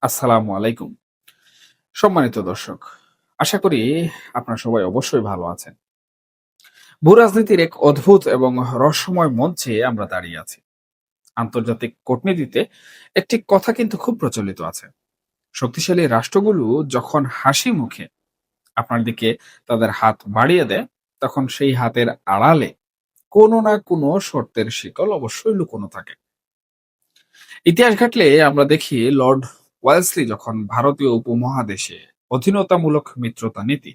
আসসালামু আলাইকুম। সম্মানিত দর্শক, আশা করি আপনারা সবাই অবশ্যই ভালো আছেন। ভূরাজনীতির এক অদ্ভুত এবং রহস্যময় মঞ্চে আমরা দাঁড়িয়ে আছি। আন্তর্জাতিক কূটনীতিতে একটি কথা কিন্তু খুব প্রচলিত আছে। শক্তিশালী রাষ্ট্রগুলো যখন হাসি মুখে আপনার দিকে তাদের হাত বাড়িয়ে দেয়, তখন সেই হাতের আড়ালে কোনো না কোনো শর্তের শিকল অবশ্যই লুকোনো থাকে। ইতিহাস ঘাটলে আমরা দেখি লর্ড ওয়েলসলি যখন ভারতীয় উপমহাদেশে অধীনতামূলক মিত্রতা নীতি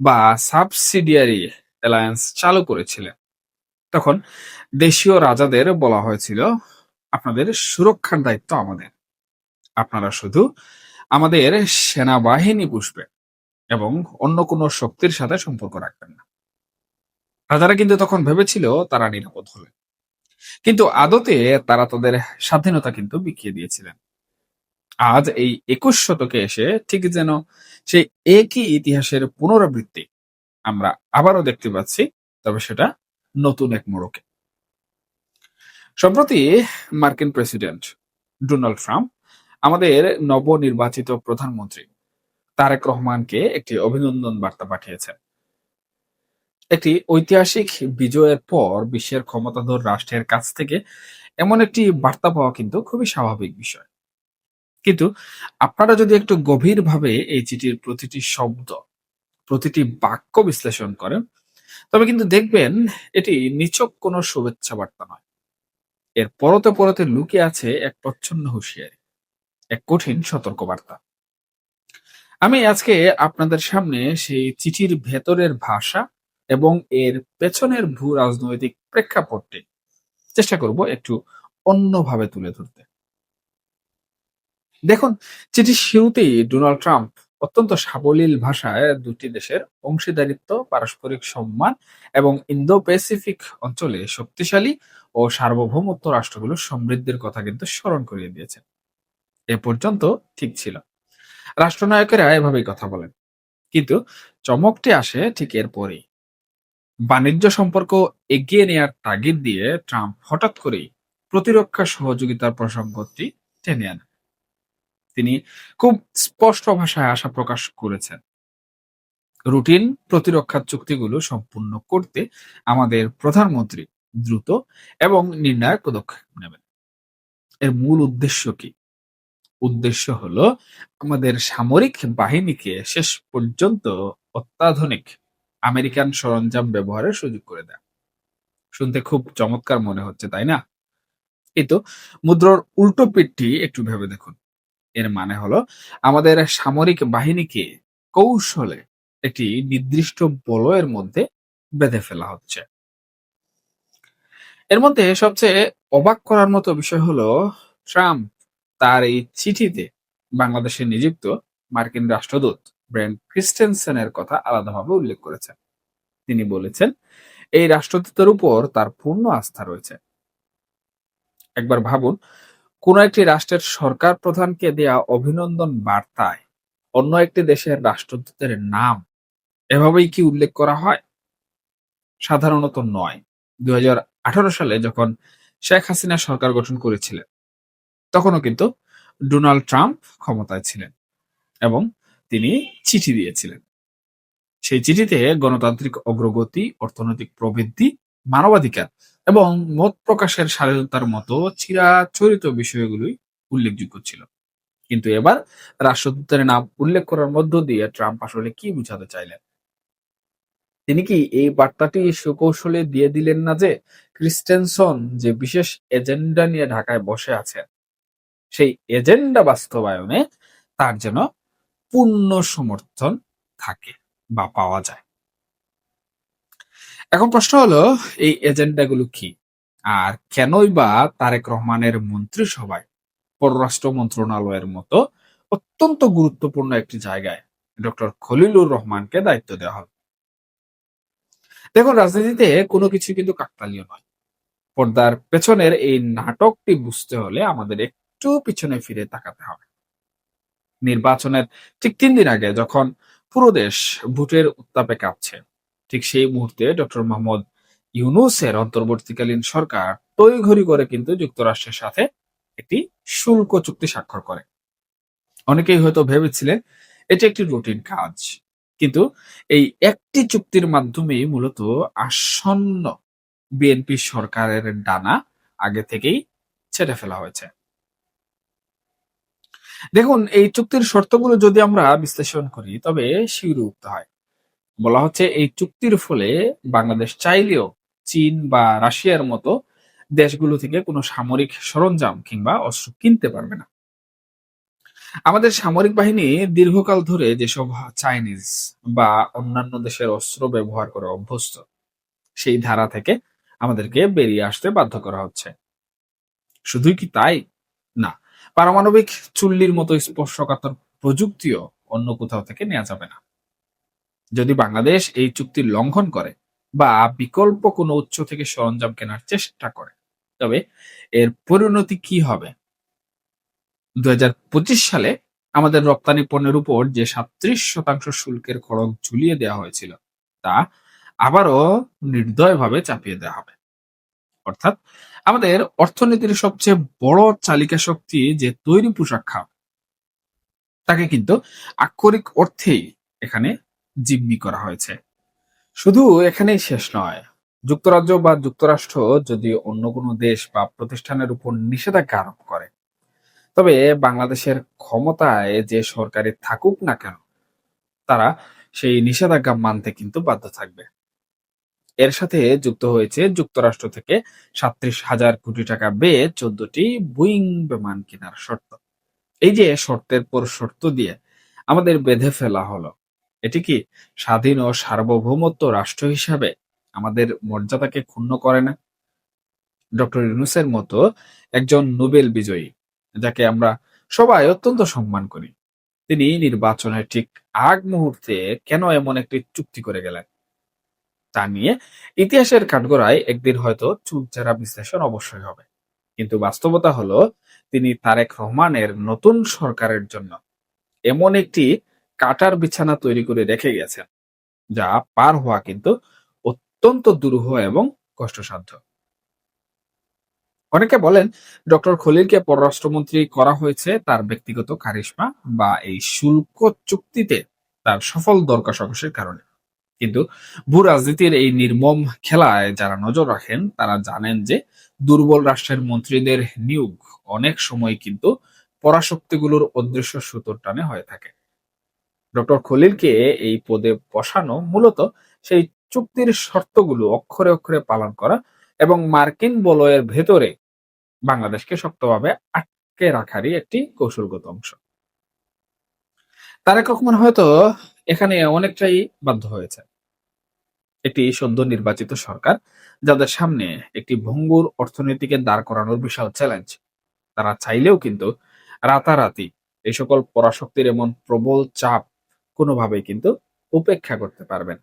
বা সাবসিডিয়ারি অ্যালায়েন্স চালু করেছিলেন, তখন দেশীয় রাজাদের বলা হয়েছিল, আপনাদের সুরক্ষার দায়িত্ব আমাদের, আপনারা শুধু আমাদের সেনাবাহিনী পুষবেন এবং অন্য কোনো শক্তির সাথে সম্পর্ক রাখবেন না। রাজারা কিন্তু তখন ভেবেছিল তারা নিরাপদ হলেন, কিন্তু আদতে তারা তাদের স্বাধীনতা কিন্তু বিকিয়ে দিয়েছিলেন। আজ এই ২১ শতকে এসে ঠিক যেন সেই একই ইতিহাসের পুনরাবৃত্তি আমরা আবারও দেখতে পাচ্ছি, তবে সেটা নতুন এক মোড়কে। সম্প্রতি মার্কিন প্রেসিডেন্ট ডোনাল্ড ট্রাম্প আমাদের নবনির্বাচিত প্রধানমন্ত্রী তারেক রহমানকে একটি অভিনন্দন বার্তা পাঠিয়েছেন। একটি ঐতিহাসিক বিজয়ের পর বিশ্বের ক্ষমতাধর রাষ্ট্রের কাছ থেকে এমন একটি বার্তা পাওয়া কিন্তু খুবই স্বাভাবিক বিষয়। কিন্তু আপনারা যদি একটু গভীরভাবে এই চিঠির প্রতিটি শব্দ, প্রতিটি বাক্য বিশ্লেষণ করেন, তবে কিন্তু দেখবেন এটি নিছক কোনো শুভেচ্ছা বার্তা নয়। এর পরতে পরতে লুকিয়ে আছে এক প্রচ্ছন্ন হুঁশিয়ারি, এক কঠিন সতর্কবার্তা। আমি আজকে আপনাদের সামনে সেই চিঠির ভেতরের ভাষা এবং এর পেছনের ভূ রাজনৈতিক প্রেক্ষাপটটি চেষ্টা করব একটু অন্যভাবে তুলে ধরতে। দেখুন, চিঠির শুরুতেই ডোনাল্ড ট্রাম্প অত্যন্ত সাবলীল ভাষায় দুটি দেশের অংশীদারিত্ব, পারস্পরিক সম্মান এবং ইন্দো প্যাসিফিক অঞ্চলে শক্তিশালী ও সার্বভৌমত্ব রাষ্ট্রগুলোর সমৃদ্ধির কথা কিন্তু স্মরণ করিয়ে দিয়েছেন। এ পর্যন্ত ঠিক ছিল, রাষ্ট্রনায়কেরা এভাবেই কথা বলেন। কিন্তু চমকটি আসে ঠিক এরপরেই। বাণিজ্য সম্পর্ক এগিয়ে নেয়ার তাগিদ দিয়ে ট্রাম্প হঠাৎ করেই প্রতিরক্ষা সহযোগিতার প্রসঙ্গটি টেনে আনেন। তিনি খুব স্পষ্ট ভাষায় আশা প্রকাশ করেছেন, রুটিন প্রতিরক্ষা চুক্তিগুলো সম্পূর্ণ করতে আমাদের প্রধানমন্ত্রী দ্রুত এবং নির্ণায়ক পদক্ষেপ নেবেন। এর মূল উদ্দেশ্য কি? উদ্দেশ্য হলো আমাদের সামরিক বাহিনীকে শেষ পর্যন্ত অত্যাধুনিক আমেরিকান সরঞ্জাম ব্যবহারের সুযোগ করে দেয়। শুনতে খুব চমৎকার মনে হচ্ছে, তাই না? এই তো মুদ্রার উল্টো পিঠটি একটু ভেবে দেখুন। এর মানে হলো আমাদের সামরিক বাহিনীকে কৌশলে একটি নির্দিষ্ট বলয়ের মধ্যে বেঁধে ফেলা হচ্ছে। এর মধ্যে সবচেয়ে অবাক করার মতো বিষয় হলো, ট্রাম্প তার এই চিঠিতে বাংলাদেশে নিযুক্ত মার্কিন রাষ্ট্রদূত ব্রেন্ট ক্রিস্টেনসেনের কথা আলাদাভাবে উল্লেখ করেছেন। তিনি বলেছেন, এই রাষ্ট্রদূতের উপর তার পূর্ণ আস্থা রয়েছে। একবার ভাবুন, কোন একটি রাষ্ট্রের সরকার প্রধানকে দেয়া অভিনন্দন বার্তায় অন্য একটি দেশের রাষ্ট্রদূতের নাম এভাবেই কি উল্লেখ করা হয়? সাধারণত নয়। ২০১৮ সালে যখন শেখ হাসিনা সরকার গঠন করেছিলেন, তখনও কিন্তু ডোনাল্ড ট্রাম্প ক্ষমতায় ছিলেন এবং তিনি চিঠি দিয়েছিলেন। সেই চিঠিতে গণতান্ত্রিক অগ্রগতি, অর্থনৈতিক প্রবৃদ্ধি, মানবাধিকার এবং মত প্রকাশের স্বাধীনতার মতো চিরাচরিত বিষয়গুলোই উল্লেখযোগ্য ছিল। কিন্তু এবার রাষ্ট্রদূতের নাম উল্লেখ করার মধ্য দিয়ে ট্রাম্প আসলে কি বুঝাতে চাইলেন? তিনি কি এই বার্তাটি সুকৌশলে দিয়ে দিলেন না যে ক্রিস্টেনসন যে বিশেষ এজেন্ডা নিয়ে ঢাকায় বসে আছেন, সেই এজেন্ডা বাস্তবায়নে তার যেন পূর্ণ সমর্থন থাকে বা পাওয়া যায়? এখন প্রশ্ন হলো, এই এজেন্ডাগুলো কি? আর কেনই বা তারেক রহমানের মন্ত্রিসভায় পররাষ্ট্র মন্ত্রণালয়ের মতো অত্যন্ত গুরুত্বপূর্ণ একটি জায়গায় ডক্টর খলিলুর রহমানকে দায়িত্ব দেওয়া হবে? দেখুন, রাজনীতিতে কোনো কিছু কিন্তু কাকতালীয় নয়। পর্দার পেছনের এই নাটকটি বুঝতে হলে আমাদের একটু পিছনে ফিরে তাকাতে হবে। নির্বাচনের ঠিক ৩ দিন আগে যখন পুরো দেশ ভোটের উত্তাপে কাঁপছে, ঠিক সেই মুহূর্তে ডক্টর মোহাম্মদ ইউনূসের অন্তর্বর্তীকালীন সরকার তড়িঘড়ি করে কিন্তু যুক্তরাষ্ট্রের সাথে একটি শুল্ক চুক্তি স্বাক্ষর করে। অনেকেই হয়তো ভেবেছিলেন এটি একটি রুটিন কাজ, কিন্তু এই একটি চুক্তির মাধ্যমেই মূলত আসন্ন বিএনপি সরকারের ডানা আগে থেকেই ছেড়ে ফেলা হয়েছে। দেখুন, এই চুক্তির শর্তগুলো যদি আমরা বিশ্লেষণ করি তবে শিউরে উঠতে হয়। বলা হচ্ছে এই চুক্তির ফলে বাংলাদেশ চাইলেও চীন বা রাশিয়ার মতো দেশগুলো থেকে কোনো সামরিক সরঞ্জাম কিংবা অস্ত্র কিনতে পারবে না। আমাদের সামরিক বাহিনী দীর্ঘকাল ধরে যেসব চাইনিজ বা অন্যান্য দেশের অস্ত্র ব্যবহার করে অভ্যস্ত, সেই ধারা থেকে আমাদেরকে বেরিয়ে আসতে বাধ্য করা হচ্ছে। শুধুই কি তাই? না, পারমাণবিক চুল্লির মতো স্পর্শকাতর প্রযুক্তিও অন্য কোথাও থেকে নেওয়া যাবে না। যদি বাংলাদেশ এই চুক্তির লঙ্ঘন করে বা বিকল্প কোনো উৎস থেকে সরঞ্জাম কেনার চেষ্টা করে, তবে এর পরিণতি কি হবে? ২০২৫ সালে আমাদের রপ্তানি পণ্যের উপর যে ৩৭% শুল্কের খড়গ ঝুলিয়ে দেওয়া হয়েছিল, তা আবারও নির্দয়ভাবে চাপিয়ে দেওয়া হবে। অর্থাৎ আমাদের অর্থনীতির সবচেয়ে বড় চালিকা শক্তি যে তৈরি পোশাক খাত, তাকে কিন্তু আক্ষরিক অর্থেই এখানে জিম্মি করা হয়েছে। শুধু এখানেই শেষ নয়। যুক্তরাজ্য বা যুক্তরাষ্ট্র যদি অন্য কোনো দেশ বা প্রতিষ্ঠানের উপর নিষেধাজ্ঞা আরোপ করে, তবে বাংলাদেশের ক্ষমতায় যে সরকারি থাকুক না কেন, তারা সেই নিষেধাজ্ঞা মানতে কিন্তু বাধ্য থাকবে। এর সাথে যুক্ত হয়েছে যুক্তরাষ্ট্র থেকে ৩৭,০০০ কোটি টাকা ব্যয়ে ১৪টি বোয়িং বিমান কেনার শর্ত। এই যে শর্তের পর শর্ত দিয়ে আমাদের বেঁধে ফেলা হলো, এটি কি স্বাধীন ও সার্বভৌমত্ব রাষ্ট্র হিসাবে আমাদের মর্যাদাকে ক্ষুণ্ণ করে না? ডক্টর ইউনূসের মতো একজন নোবেল বিজয়ী, যাকে আমরা সবাই অত্যন্ত সম্মান করি, তিনি নির্বাচনের ঠিক আগ মুহূর্তে কেন এমন একটি চুক্তি করে গেলেন, তা নিয়ে ইতিহাসের কাঠগড়ায় একদিন হয়তো চুলচেরা বিশ্লেষণ অবশ্যই হবে। কিন্তু বাস্তবতা হলো, তিনি তারেক রহমানের নতুন সরকারের জন্য এমন একটি কাটার বিছানা তৈরি করে রেখে গেছেন, যা পার হওয়া কিন্তু অত্যন্ত দুরূহ এবং কষ্টসাধ্য। অনেকে বলেন ডক্টর খলিলকে পররাষ্ট্রমন্ত্রী করা হয়েছে তার ব্যক্তিগত কারিশমা বা এই শুল্ক চুক্তিতে তার সফল দর কষাকষির কারণে। কিন্তু ভূ রাজনীতির এই নির্মম খেলায় যারা নজর রাখেন, তারা জানেন যে দুর্বল রাষ্ট্রের মন্ত্রীদের নিয়োগ অনেক সময় কিন্তু পরাশক্তিগুলোর অদৃশ্য সুতোর টানে হয়ে থাকে। ডক্টর খলিলকে এই পদে বসানো মূলত সেই চুক্তির শর্তগুলো অক্ষরে অক্ষরে পালন করা এবং মার্কিন বলয়ের ভেতরে বাংলাদেশকে শক্তভাবে আটকে রাখারই একটি কৌশলগত অংশ। তারেক রহমান হয়তো এখানে অনেকটাই বাধ্য হয়েছে। একটি সদ্য নির্বাচিত সরকার, যাদের সামনে একটি ভঙ্গুর অর্থনীতিকে দাঁড় করানোর বিশাল চ্যালেঞ্জ, তারা চাইলেও কিন্তু রাতারাতি এই সকল পরাশক্তির এমন প্রবল চাপ কোনোভাবেই কিন্তু উপেক্ষা করতে পারবেন।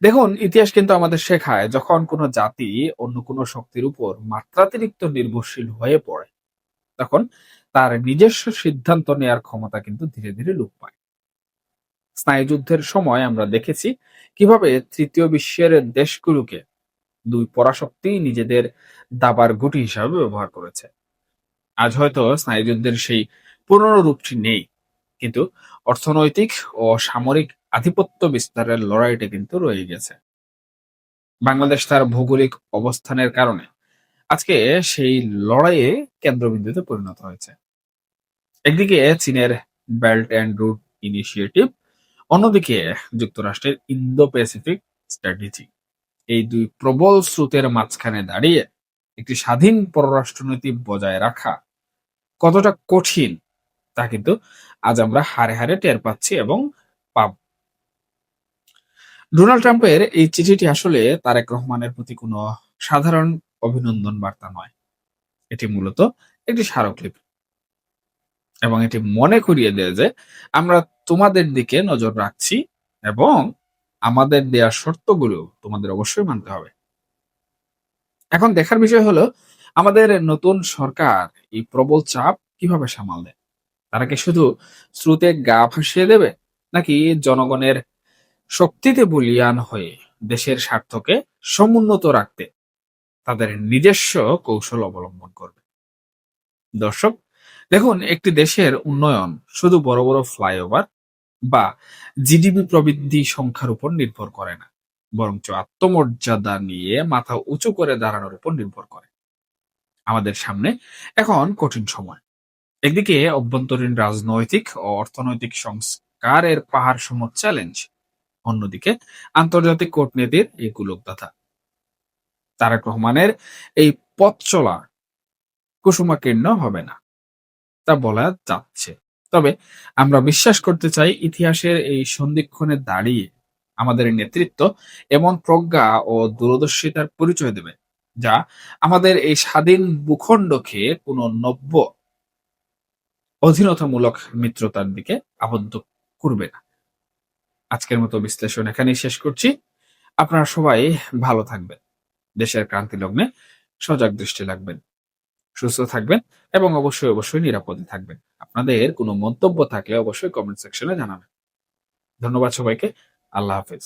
দেখুন, ইতিহাস কিন্তু আমাদের শেখায়, যখন কোনো জাতি অন্য কোনো শক্তির উপর মাত্রাতিরিক্ত নির্ভরশীল হয়ে পড়ে, তখন তার নিজস্ব সিদ্ধান্ত নেয়ার ক্ষমতা কিন্তু ধীরে ধীরে লোপ পায়। স্নায়ুযুদ্ধের সময় আমরা দেখেছি কিভাবে তৃতীয় বিশ্বের দেশগুলোকে দুই পরাশক্তি নিজেদের দাবার গুটি হিসাবে ব্যবহার করেছে। আজ হয়তো স্নায়ুযুদ্ধের সেই পুরনো রূপটি নেই, কিন্তু অর্থনৈতিক ও সামরিক আধিপত্য বিস্তারের লড়াইটা কিন্তু রয়ে গেছে। বাংলাদেশ তার ভৌগোলিক অবস্থানের কারণে আজকে সেই লড়াইয়ে কেন্দ্রবিন্দুতে পরিণত হয়েছে। একদিকে চীনের বেল্ট অ্যান্ড রুট ইনিশিয়েটিভ, অন্যদিকে যুক্তরাষ্ট্রের ইন্দো প্যাসিফিক স্ট্র্যাটেজি। এই দুই প্রবল স্রোতের মাঝখানে দাঁড়িয়ে একটি স্বাধীন পররাষ্ট্রনীতি বজায় রাখা কতটা কঠিন, তা কিন্তু আজ আমরা হাড়ে হাড়ে টের পাচ্ছি এবং পাব। ডোনাল্ড ট্রাম্পের এই চিঠিটি আসলে তারেক রহমানের প্রতি কোনো সাধারণ অভিনন্দন বার্তা নয়। এটি মূলত একটি স্মারকলিপি, এবং এটি মনে করিয়ে দেয় যে আমরা তোমাদের দিকে নজর রাখছি এবং আমাদের দেয়া শর্তগুলো তোমাদের অবশ্যই মানতে হবে। এখন দেখার বিষয় হলো, আমাদের নতুন সরকার এই প্রবল চাপ কিভাবে সামাল দেয়। তারা কি শুধু স্রোতে গা ভাসিয়ে দেবে, নাকি জনগণের শক্তিতে বলীয়ান হয়ে দেশের স্বার্থকে সমুন্নত রাখতে তাদের নিজস্ব কৌশল অবলম্বন করবে? দর্শক, দেখুন, একটি দেশের উন্নয়ন শুধু বড় বড় ফ্লাইওভার বা জিডিপি প্রবৃদ্ধি সংখ্যার উপর নির্ভর করে না, বরঞ্চ আত্মমর্যাদা নিয়ে মাথা উঁচু করে দাঁড়ানোর উপর নির্ভর করে। আমাদের সামনে এখন কঠিন সময়। একদিকে অভ্যন্তরীণ রাজনৈতিক ও অর্থনৈতিক সংস্কারের পাহাড় সম চ্যালেঞ্জ, অন্যদিকে আন্তর্জাতিক কূটনীতির এই গোলকধাঁধা। তারেক রহমানের এই পথ চলা কুসুমাকীর্ণ হবে না, তা বলা যাচ্ছে। তবে আমরা বিশ্বাস করতে চাই, ইতিহাসের এই সন্ধিক্ষণে দাঁড়িয়ে আমাদের এই নেতৃত্ব এমন প্রজ্ঞা ও দূরদর্শিতার পরিচয় দেবে, যা আমাদের এই স্বাধীন ভূখণ্ডকে কোনো নব্য অধীনতামূলক মিত্রতার দিকে আবদ্ধ করবে না। আজকের মতো বিশ্লেষণ এখানেই শেষ করছি। আপনারা সবাই ভালো থাকবেন, দেশের ক্রান্তি লগ্নে সজাগ দৃষ্টি রাখবেন, সুস্থ থাকবেন এবং অবশ্যই অবশ্যই নিরাপদে থাকবেন। আপনাদের কোনো মন্তব্য থাকলে অবশ্যই কমেন্ট সেকশনে জানাবেন। ধন্যবাদ সবাইকে। আল্লাহ হাফেজ।